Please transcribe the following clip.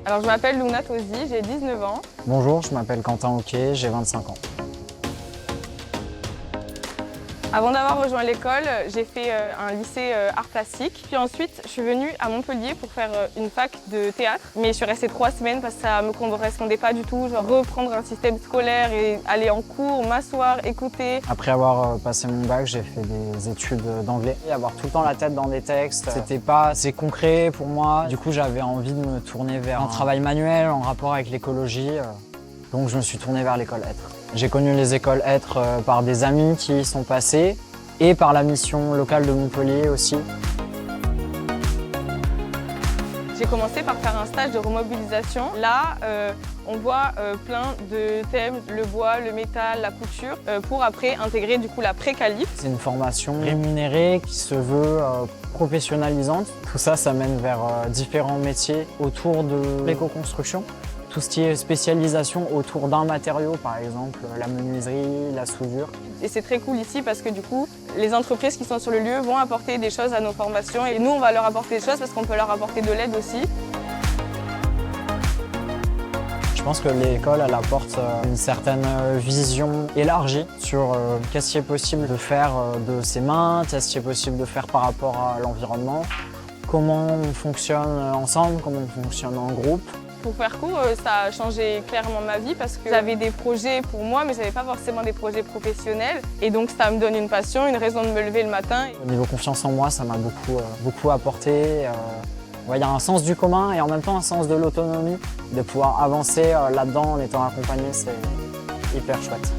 Alors je m'appelle Luna Tosi, j'ai 19 ans. Bonjour, je m'appelle Quentin Hoquet, j'ai 25 ans. Avant d'avoir rejoint l'école, j'ai fait un lycée art plastique. Puis ensuite, je suis venue à Montpellier pour faire une fac de théâtre. Mais je suis restée 3 semaines parce que ça ne me correspondait pas du tout. Genre reprendre un système scolaire et aller en cours, m'asseoir, écouter. Après avoir passé mon bac, j'ai fait des études d'anglais. Et avoir tout le temps la tête dans des textes, c'était pas assez concret pour moi. Du coup, j'avais envie de me tourner vers un travail manuel en rapport avec l'écologie. Donc je me suis tourné vers l'école Être. J'ai connu les écoles Être par des amis qui y sont passés et par la mission locale de Montpellier aussi. J'ai commencé par faire un stage de remobilisation. Là, on voit plein de thèmes, le bois, le métal, la couture, pour après intégrer du coup la pré-qualif. C'est une formation rémunérée qui se veut professionnalisante. Tout ça, ça mène vers différents métiers autour de l'éco-construction. Tout ce qui est spécialisation autour d'un matériau, par exemple la menuiserie, la soudure. Et c'est très cool ici parce que du coup, les entreprises qui sont sur le lieu vont apporter des choses à nos formations et nous, on va leur apporter des choses parce qu'on peut leur apporter de l'aide aussi. Je pense que l'école, elle apporte une certaine vision élargie sur qu'est-ce qui est possible de faire de ses mains, qu'est-ce qui est possible de faire par rapport à l'environnement, comment on fonctionne ensemble, comment on fonctionne en groupe. Pour faire court, ça a changé clairement ma vie parce que j'avais des projets pour moi, mais je n'avais pas forcément des projets professionnels. Et donc ça me donne une passion, une raison de me lever le matin. Au niveau confiance en moi, ça m'a beaucoup apporté. Il y a un sens du commun et en même temps un sens de l'autonomie. De pouvoir avancer là-dedans en étant accompagné, c'est hyper chouette.